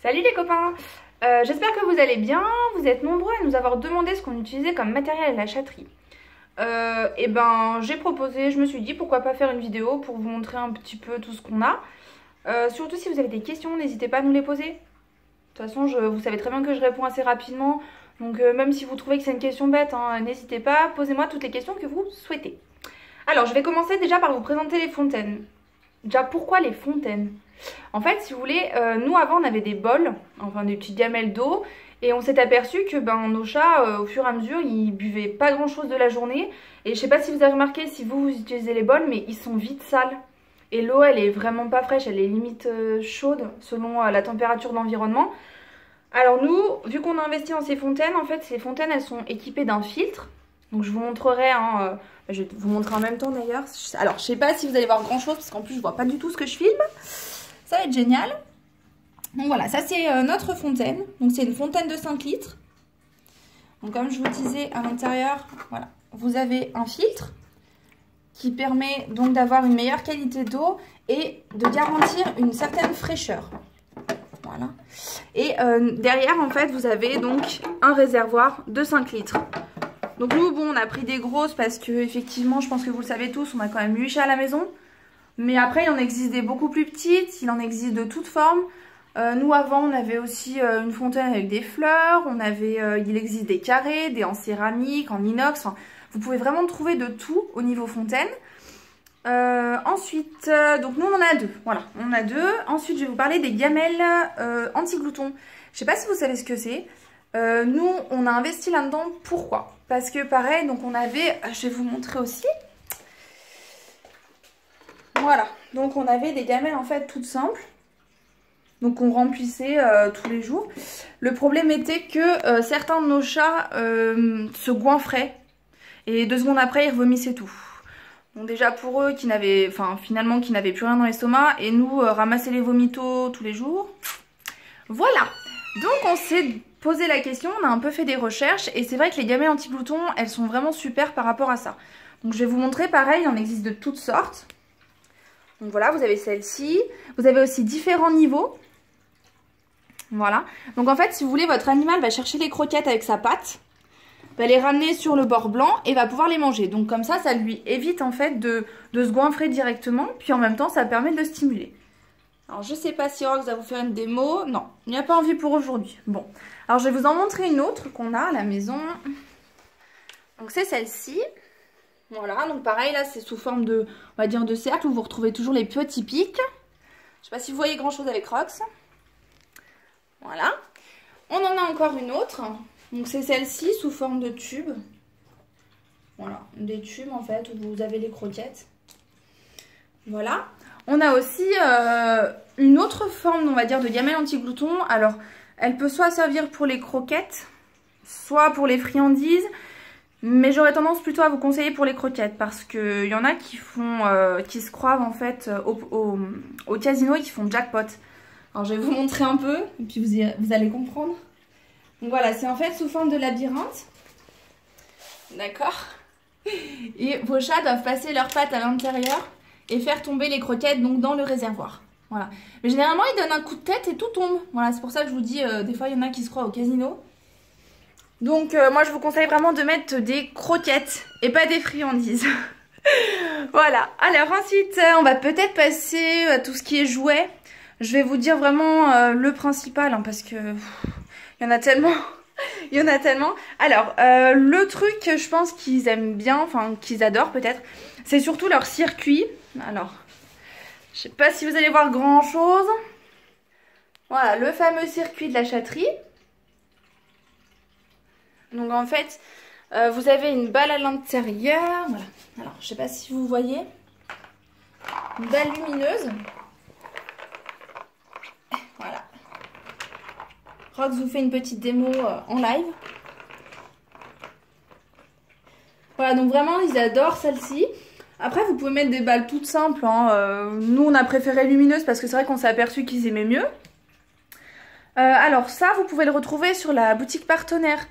Salut les copains, j'espère que vous allez bien. Vous êtes nombreux à nous avoir demandé ce qu'on utilisait comme matériel à la chatterie. Et ben j'ai proposé, je me suis dit pourquoi pas faire une vidéo pour vous montrer un petit peu tout ce qu'on a. Surtout si vous avez des questions, n'hésitez pas à nous les poser. De toute façon, vous savez très bien que je réponds assez rapidement. Donc même si vous trouvez que c'est une question bête, hein, n'hésitez pas, posez-moi toutes les questions que vous souhaitez. Alors je vais commencer déjà par vous présenter les fontaines. Déjà pourquoi les fontaines? En fait, si vous voulez, nous avant on avait des bols, enfin des petites gamelles d'eau, et on s'est aperçu que nos chats, au fur et à mesure, ils buvaient pas grand chose de la journée. Et je sais pas si vous avez remarqué, si vous utilisez les bols, mais ils sont vite sales. Et l'eau, elle est vraiment pas fraîche, elle est limite chaude selon la température de l'environnement. Alors nous, vu qu'on a investi dans ces fontaines, en fait, ces fontaines, elles sont équipées d'un filtre. Donc je vous montrerai, hein, je vais vous montrer en même temps d'ailleurs. Alors je sais pas si vous allez voir grand chose, parce qu'en plus je vois pas du tout ce que je filme. Ça va être génial. Donc voilà, ça c'est notre fontaine. Donc c'est une fontaine de 5 litres. Donc comme je vous disais, à l'intérieur, voilà, vous avez un filtre qui permet donc d'avoir une meilleure qualité d'eau et de garantir une certaine fraîcheur. Voilà. Et derrière, en fait, vous avez donc un réservoir de 5 litres. Donc nous, bon, on a pris des grosses parce que effectivement, je pense que vous le savez tous, on a quand même 8 chats à la maison. Mais après, il en existe des beaucoup plus petites, il en existe de toutes formes. Nous, avant, on avait aussi une fontaine avec des fleurs, il existe des carrés, des en céramique, en inox. Enfin, vous pouvez vraiment trouver de tout au niveau fontaine. Ensuite, donc nous, on en a deux. Voilà, on en a deux. Ensuite, je vais vous parler des gamelles anti-gloutons. Je ne sais pas si vous savez ce que c'est. Nous, on a investi là-dedans. Pourquoi? Parce que pareil, donc on avait, je vais vous montrer aussi. Voilà, donc on avait des gamelles en fait toutes simples. Donc on remplissait tous les jours. Le problème était que certains de nos chats se goinfraient. Et 2 secondes après, ils revomissaient tout. Donc déjà pour eux qui n'avaient, finalement qui n'avaient plus rien dans l'estomac. Et nous, ramasser les vomitos tous les jours. Voilà, donc on s'est posé la question, on a un peu fait des recherches. Et c'est vrai que les gamelles anti-gloutons, elles sont vraiment super par rapport à ça. Donc je vais vous montrer, pareil, il en existe de toutes sortes. Donc voilà, vous avez celle-ci. Vous avez aussi différents niveaux. Voilà. Donc en fait, si vous voulez, votre animal va chercher les croquettes avec sa patte, va les ramener sur le bord blanc et va pouvoir les manger. Donc comme ça lui évite en fait de se goinfrer directement. Puis en même temps, ça permet de le stimuler. Alors je sais pas si Rox va vous faire une démo. Non, il n'y a pas envie pour aujourd'hui. Bon, alors je vais vous en montrer une autre qu'on a à la maison. Donc c'est celle-ci. Voilà, donc pareil, là, c'est sous forme de, on va dire, de cercle où vous retrouvez toujours les petits pics. Je sais pas si vous voyez grand chose avec Rox. Voilà. On en a encore une autre. Donc c'est celle-ci sous forme de tube. Voilà, des tubes en fait où vous avez les croquettes. Voilà. On a aussi une autre forme, on va dire, de gamelle anti-glouton. Alors, elle peut soit servir pour les croquettes, soit pour les friandises. Mais j'aurais tendance plutôt à vous conseiller pour les croquettes parce qu'il y en a qui qui se croient en fait au casino et qui font jackpot. Alors je vais vous montrer un peu et puis vous allez comprendre. Donc voilà, c'est en fait sous forme de labyrinthe. D'accord. Et vos chats doivent passer leurs pattes à l'intérieur et faire tomber les croquettes donc dans le réservoir. Voilà. Mais généralement ils donnent un coup de tête et tout tombe. Voilà, c'est pour ça que je vous dis, des fois il y en a qui se croient au casino. Donc moi je vous conseille vraiment de mettre des croquettes et pas des friandises. Voilà, alors ensuite on va peut-être passer à tout ce qui est jouets. Je vais vous dire vraiment le principal hein, parce que il y en a tellement. Il y en a tellement. Alors le truc que je pense qu'ils aiment bien, enfin qu'ils adorent peut-être, c'est surtout leur circuit. Alors je sais pas si vous allez voir grand chose. Voilà, le fameux circuit de la chatterie. Donc en fait, vous avez une balle à l'intérieur. Voilà. Alors, je sais pas si vous voyez. Une balle lumineuse. Voilà. Rox vous fait une petite démo en live. Voilà, donc vraiment, ils adorent celle-ci. Après, vous pouvez mettre des balles toutes simples. Hein. Nous, on a préféré lumineuses parce que c'est vrai qu'on s'est aperçu qu'ils aimaient mieux. Alors ça, vous pouvez le retrouver sur la boutique partenaire.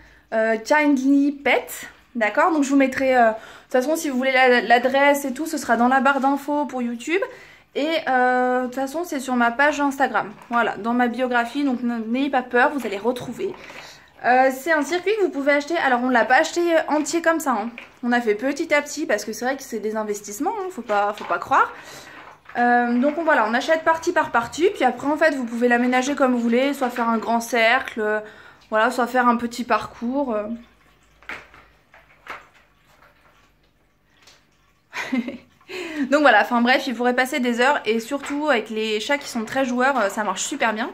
Kindly Pet, d'accord, donc je vous mettrai de toute façon si vous voulez l'adresse et tout, ce sera dans la barre d'infos pour YouTube Et de toute façon, c'est sur ma page Instagram. Voilà, dans ma biographie, donc n'ayez pas peur, vous allez retrouver. C'est un circuit que vous pouvez acheter. Alors, on ne l'a pas acheté entier comme ça. Hein. On a fait petit à petit parce que c'est vrai que c'est des investissements, hein, faut pas croire. Donc voilà, on achète partie par partie. Puis après, en fait, vous pouvez l'aménager comme vous voulez. Soit faire un grand cercle, voilà, soit faire un petit parcours. Donc voilà, enfin bref, il pourrait passer des heures. Et surtout, avec les chats qui sont très joueurs, ça marche super bien.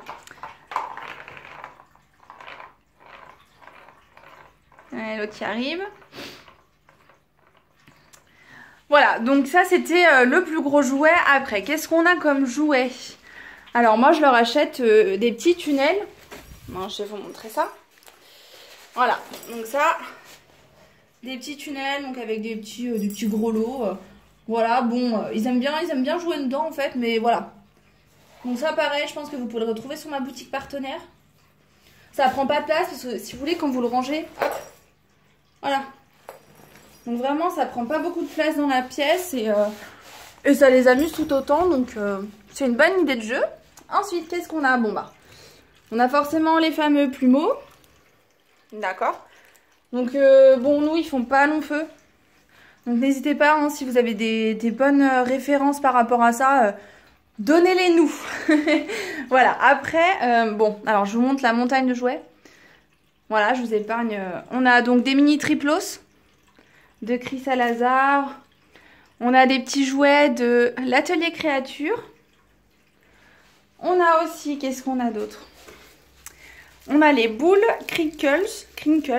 L'autre qui arrive. Voilà, donc ça c'était le plus gros jouet. Après, qu'est-ce qu'on a comme jouet? Alors moi je leur achète des petits tunnels. Bon, je vais vous montrer ça. Voilà, donc ça, des petits tunnels, donc avec des petits gros lots. Voilà, bon, ils aiment bien jouer dedans en fait, mais voilà. Donc ça pareil, je pense que vous pouvez le retrouver sur ma boutique partenaire. Ça prend pas de place parce que si vous voulez, quand vous le rangez, hop, voilà. Donc vraiment, ça prend pas beaucoup de place dans la pièce et ça les amuse tout autant. Donc c'est une bonne idée de jeu. Ensuite, qu'est-ce qu'on a? Bon bah, on a forcément les fameux plumeaux. D'accord. Donc bon, nous, ils font pas long feu. Donc n'hésitez pas, hein, si vous avez des bonnes références par rapport à ça, donnez-les nous. Voilà, après, bon, alors je vous montre la montagne de jouets. Voilà, je vous épargne. On a donc des mini triplos de Chris Salazar. On a des petits jouets de l'atelier créature. On a aussi, qu'est-ce qu'on a d'autre? On a les boules Crinkles,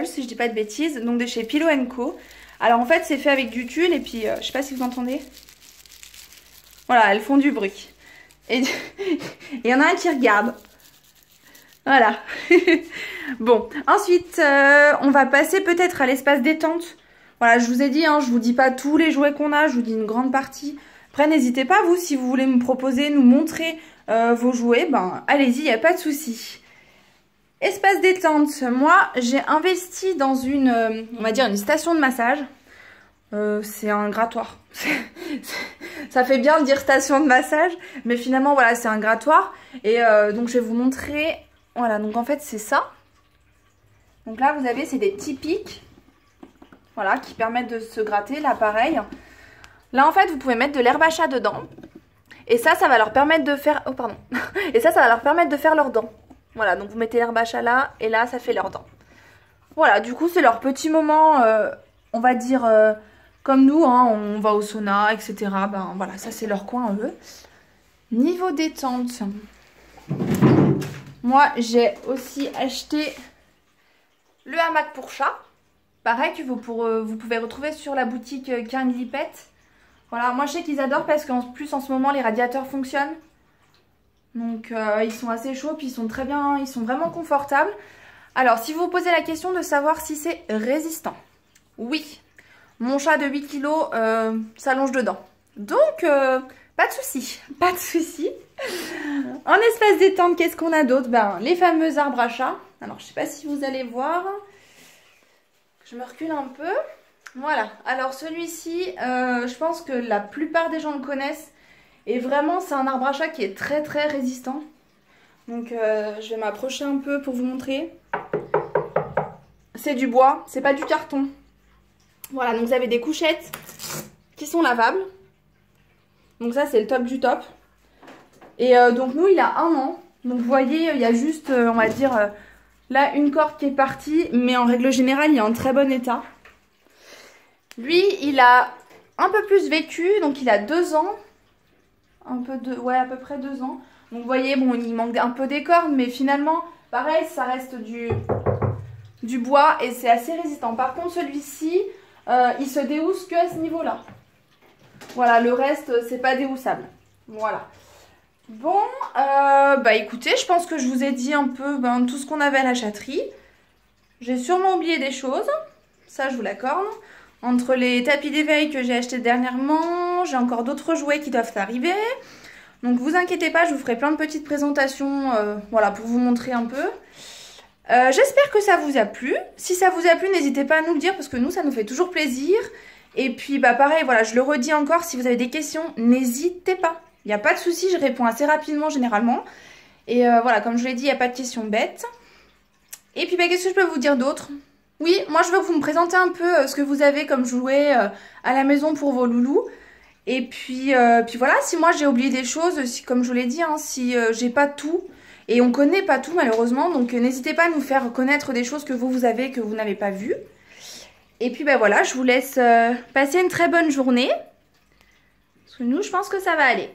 si je dis pas de bêtises, donc de chez Pillow & Co. Alors en fait c'est fait avec du tulle et puis je sais pas si vous entendez. Voilà, elles font du bruit. Et il y en a un qui regarde. Voilà. Bon, ensuite on va passer peut-être à l'espace détente. Voilà, je vous ai dit, hein, je vous dis pas tous les jouets qu'on a, je vous dis une grande partie. Après, n'hésitez pas, vous, si vous voulez me proposer, nous montrer vos jouets, ben allez-y, il n'y a pas de souci. Espace détente, moi, j'ai investi dans une, on va dire, une station de massage. C'est un grattoir. Ça fait bien de dire station de massage, mais finalement, voilà, c'est un grattoir. Et donc, je vais vous montrer, voilà, donc en fait, c'est ça. Donc là, vous avez, c'est des petits pics. Voilà, qui permettent de se gratter, là pareil. Là en fait vous pouvez mettre de l'herbe à chat dedans. Et ça va leur permettre de faire... Oh pardon. Et ça va leur permettre de faire leurs dents. Voilà, donc vous mettez l'herbe à chat là, et là ça fait leurs dents. Voilà, du coup c'est leur petit moment, on va dire, comme nous, hein, on va au sauna, etc. Ben voilà, ça c'est leur coin eux. Niveau détente, moi j'ai aussi acheté le hamac pour chat. Pareil que vous pouvez retrouver sur la boutique Kindly Pet. Voilà, moi je sais qu'ils adorent parce qu'en plus en ce moment les radiateurs fonctionnent. Donc ils sont assez chauds, puis ils sont très bien, ils sont vraiment confortables. Alors si vous vous posez la question de savoir si c'est résistant. Oui, mon chat de 8 kg s'allonge dedans. Donc pas de souci, pas de souci. En espace détente, qu'est-ce qu'on a d'autre? Ben, les fameux arbres à chat. Alors je sais pas si vous allez voir. Je me recule un peu. Voilà. Alors celui-ci, je pense que la plupart des gens le connaissent. Et vraiment, c'est un arbre à chat qui est très très résistant. Donc je vais m'approcher un peu pour vous montrer. C'est du bois, c'est pas du carton. Voilà, donc vous avez des couchettes qui sont lavables. Donc ça, c'est le top du top. Et donc nous, il a 1 an. Donc vous voyez, il y a juste, on va dire... là, une corde qui est partie, mais en règle générale, il est en très bon état. Lui, il a un peu plus vécu, donc il a 2 ans. Ouais, à peu près 2 ans. Donc vous voyez, bon, il manque un peu des cordes, mais finalement, pareil, ça reste du bois et c'est assez résistant. Par contre, celui-ci, il se déhousse que à ce niveau-là. Voilà, le reste, c'est pas déhoussable. Voilà. Bon, bah écoutez, je pense que je vous ai dit un peu tout ce qu'on avait à la chatterie. J'ai sûrement oublié des choses, ça je vous l'accorde. Entre les tapis d'éveil que j'ai achetés dernièrement, j'ai encore d'autres jouets qui doivent arriver. Donc vous inquiétez pas, je vous ferai plein de petites présentations voilà, pour vous montrer un peu. J'espère que ça vous a plu. Si ça vous a plu, n'hésitez pas à nous le dire parce que nous, ça nous fait toujours plaisir. Et puis bah pareil, voilà, je le redis encore, si vous avez des questions, n'hésitez pas. Il n'y a pas de souci, je réponds assez rapidement généralement. Et voilà, comme je l'ai dit, il n'y a pas de questions bêtes. Et puis, bah, qu'est-ce que je peux vous dire d'autre? Oui, moi je veux que vous me présentez un peu ce que vous avez comme jouet à la maison pour vos loulous. Et puis voilà, si moi j'ai oublié des choses, si, comme je vous l'ai dit, hein, si j'ai pas tout, et on connaît pas tout malheureusement, donc n'hésitez pas à nous faire connaître des choses que vous avez, que vous n'avez pas vues. Et puis bah voilà, je vous laisse passer une très bonne journée. Parce que nous, je pense que ça va aller.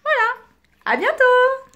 Voilà, à bientôt!